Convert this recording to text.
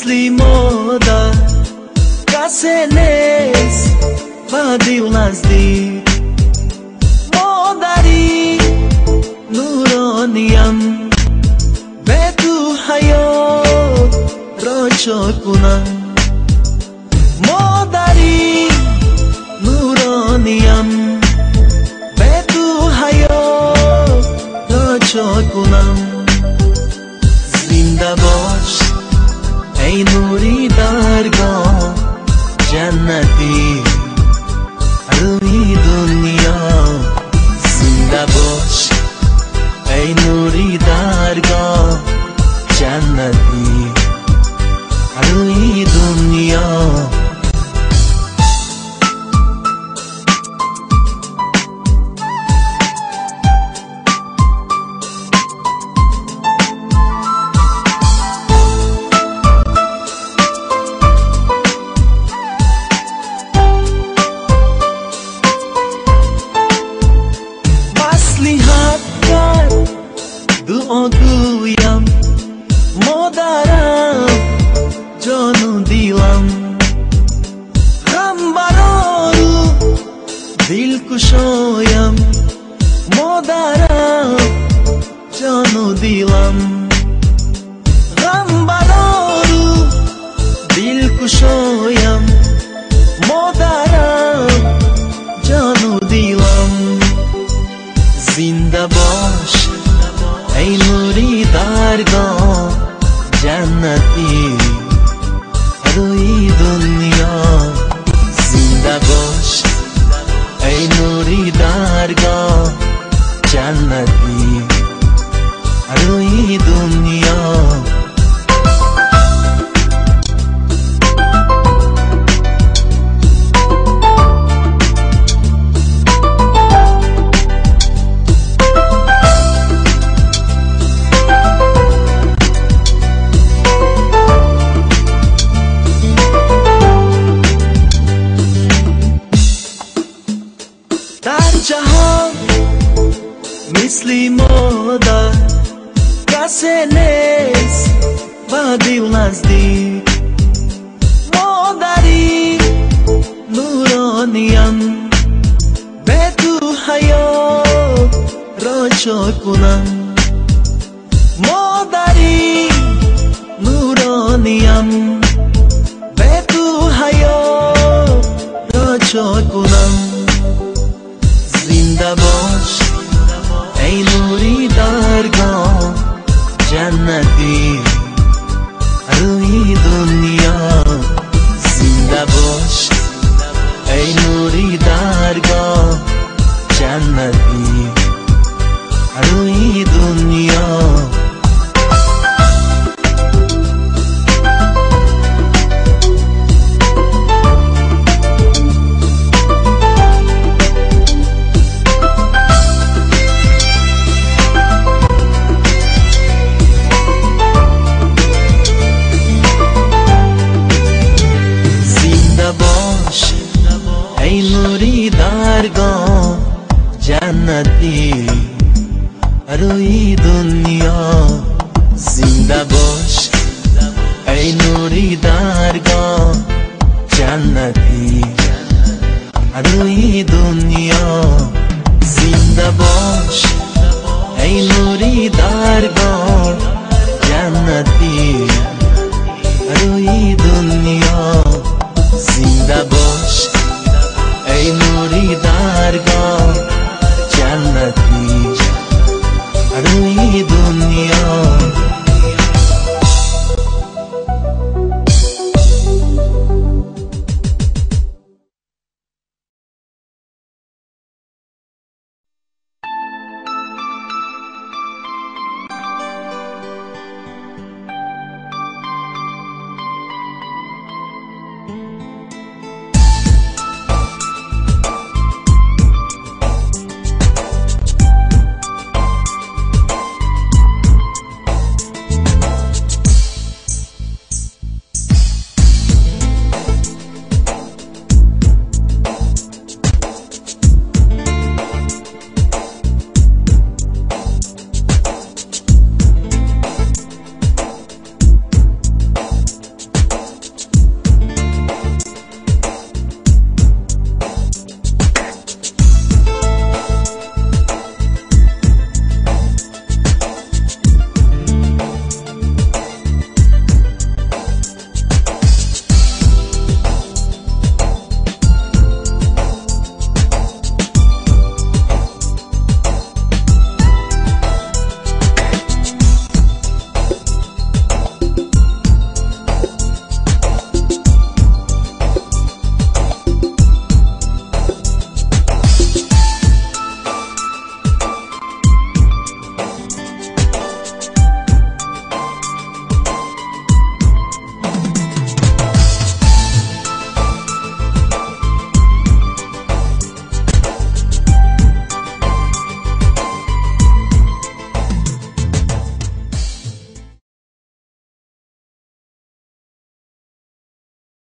Misli moda Kase nes Vadil nazdik Modari Nuroniyam Be tu hayot Rocho kunam Modari Nuroniyam Be tu hayot Rocho kunam Zinda bosh ای نوری درگاه جنتی روی دنیا زنده باش ای نوری درگاه جنتی روی دنیا دعا گویم مادرم جان و دیلم غم برارو دل کشایم مادرم جان و دیلم غم برارو دل کشایم مادرم جان و دیلم زنده باش ای نوری درگاه جنتی روی دنیا زنده باش ای نوری درگاه جنتی روی دنیا جهان مثل مادر کسی نیست و دل نزدیک مادری نورانیم به تو حیات راچا کنم مادری نورانیم به تو حیات راچا کنم زنده باش ای نوری درگاه جنتی روی دنیا زنده باش ای نوری درگاه جنتی روی دنیا ای نوری درگاه جنتی روی دنیا زنده باش ای نوری درگاه جنتی روی دنیا